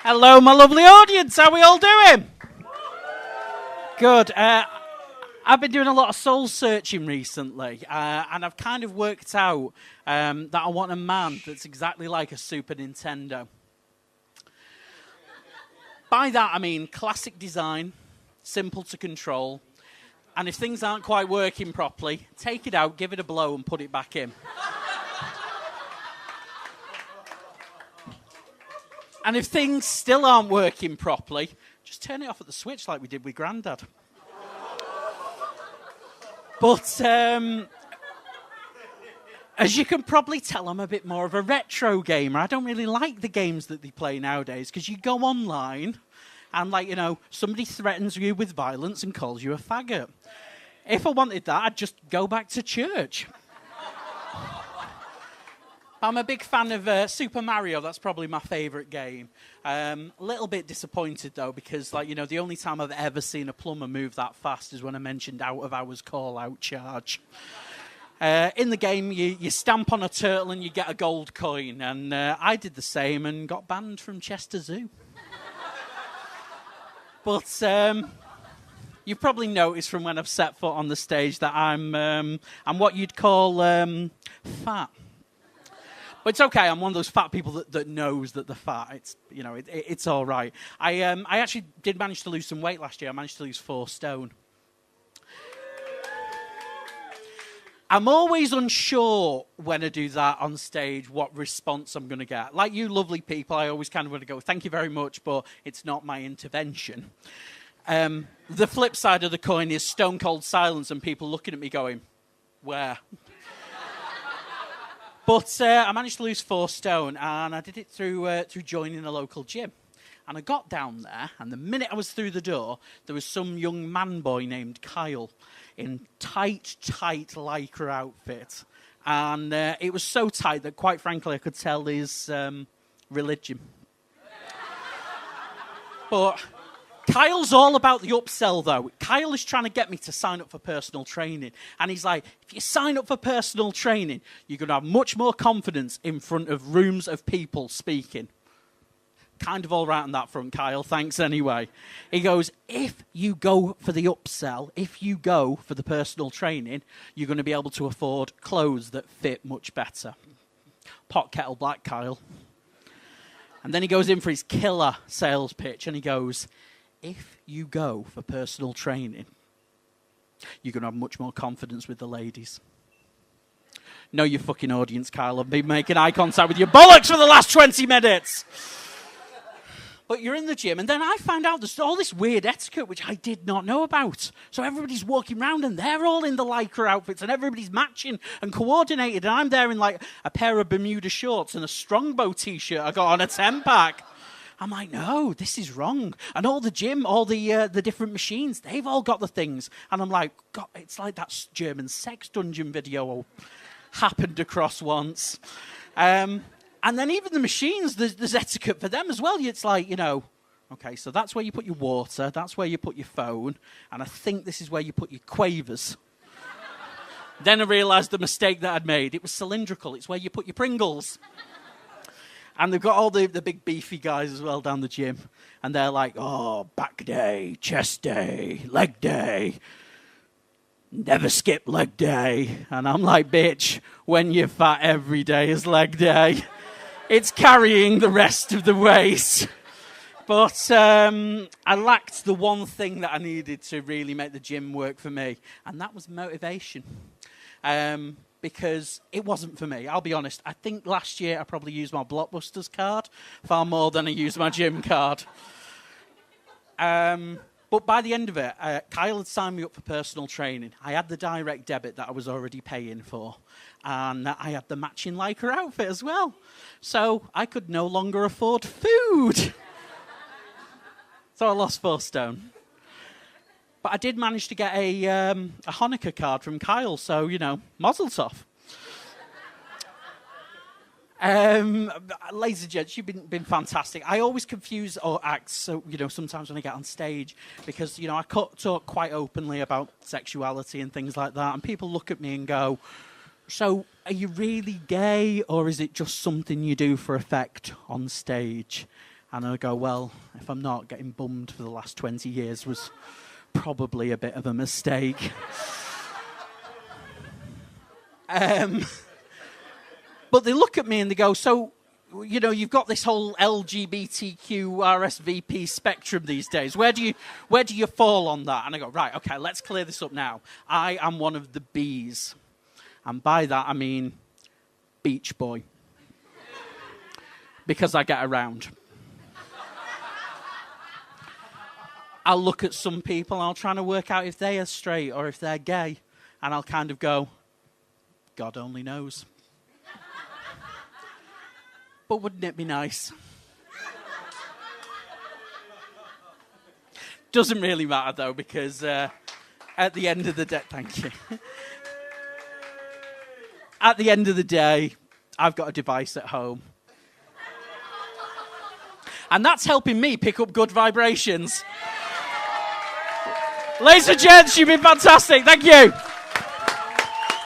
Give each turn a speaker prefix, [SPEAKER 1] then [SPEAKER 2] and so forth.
[SPEAKER 1] Hello, my lovely audience. How are we all doing? Good. I've been doing a lot of soul searching recently, and I've kind of worked out that I want a man that's exactly like a Super Nintendo. By that, I mean classic design, simple to control, and if things aren't quite working properly, take it out, give it a blow, and put it back in. And if things still aren't working properly, just turn it off at the switch like we did with Grandad. But as you can probably tell, I'm a bit more of a retro gamer. I don't really like the games that they play nowadays because you go online and, somebody threatens you with violence and calls you a faggot. If I wanted that, I'd just go back to church. I'm a big fan of Super Mario. That's probably my favourite game. A little bit disappointed, though, because, the only time I've ever seen a plumber move that fast is when I mentioned out-of-hours call-out charge. In the game, you stamp on a turtle and you get a gold coin, and I did the same and got banned from Chester Zoo. But you've probably noticed from when I've set foot on the stage that I'm what you'd call fat. But it's okay. I'm one of those fat people that knows that they're fat. It's all right. I actually did manage to lose some weight last year. I managed to lose 4 stone. I'm always unsure when I do that on stage what response I'm going to get. Like you lovely people, I always kind of want to go, thank you very much, but it's not my intervention. The flip side of the coin is stone cold silence and people looking at me going, where? But I managed to lose 4 stone, and I did it through joining a local gym. And I got down there, and the minute I was through the door, there was some young man boy named Kyle in tight lycra outfit. And it was so tight that, quite frankly, I could tell his religion. But Kyle's all about the upsell, though. Kyle is trying to get me to sign up for personal training. And he's like, if you sign up for personal training, you're going to have much more confidence in front of rooms of people speaking. Kind of all right on that front, Kyle. Thanks anyway. He goes, if you go for the upsell, if you go for the personal training, you're going to be able to afford clothes that fit much better. Pot kettle black, Kyle. And then he goes in for his killer sales pitch, and he goes, if you go for personal training, you're going to have much more confidence with the ladies. Know your fucking audience, Kyle. I've been making eye contact with your bollocks for the last 20 minutes. But you're in the gym, and then I found out there's all this weird etiquette which I did not know about. So everybody's walking around, and they're all in the lycra outfits, and everybody's matching and coordinated, and I'm there in a pair of Bermuda shorts and a Strongbow t-shirt I got on a 10-pack. I'm like, no, this is wrong. And all the gym, all the different machines, they've all got the things. And I'm like, God, it's like that German sex dungeon video happened across once. And then even the machines, there's etiquette for them as well. It's like, okay, so that's where you put your water, that's where you put your phone, and I think this is where you put your quavers. Then I realised the mistake that I'd made. It was cylindrical. It's where you put your Pringles. And they've got all the big beefy guys as well down the gym. And they're like, oh, back day, chest day, leg day. Never skip leg day. And I'm like, bitch, when you're fat, every day is leg day. It's carrying the rest of the weight. But I lacked the one thing that I needed to really make the gym work for me. And that was motivation. Because it wasn't for me. I'll be honest. I think last year I probably used my Blockbusters card far more than I used my gym card. But by the end of it, Kyle had signed me up for personal training. I had the direct debit that I was already paying for. And I had the matching lycra outfit as well. So I could no longer afford food. So I lost 4 stone. But I did manage to get a Hanukkah card from Kyle, so, mazel tov. Ladies and gents, you've been fantastic. I always confuse acts, so, sometimes when I get on stage, because, I talk quite openly about sexuality and things like that, and people look at me and go, so are you really gay, or is it just something you do for effect on stage? And I go, well, if I'm not, getting bummed for the last 20 years was probably a bit of a mistake. But they look at me and they go, so, you know, you've got this whole LGBTQ RSVP spectrum these days. Where do you fall on that? And I go, right, okay, let's clear this up now. I am one of the Bs. And by that, I mean beach boy. Because I get around. I'll look at some people, I'll try to work out if they are straight or if they're gay. And I'll kind of go, God only knows. But wouldn't it be nice? Doesn't really matter, though, because at the end of the day... Thank you. At the end of the day, I've got a device at home. And that's helping me pick up good vibrations. Ladies and gents, you've been fantastic. Thank you.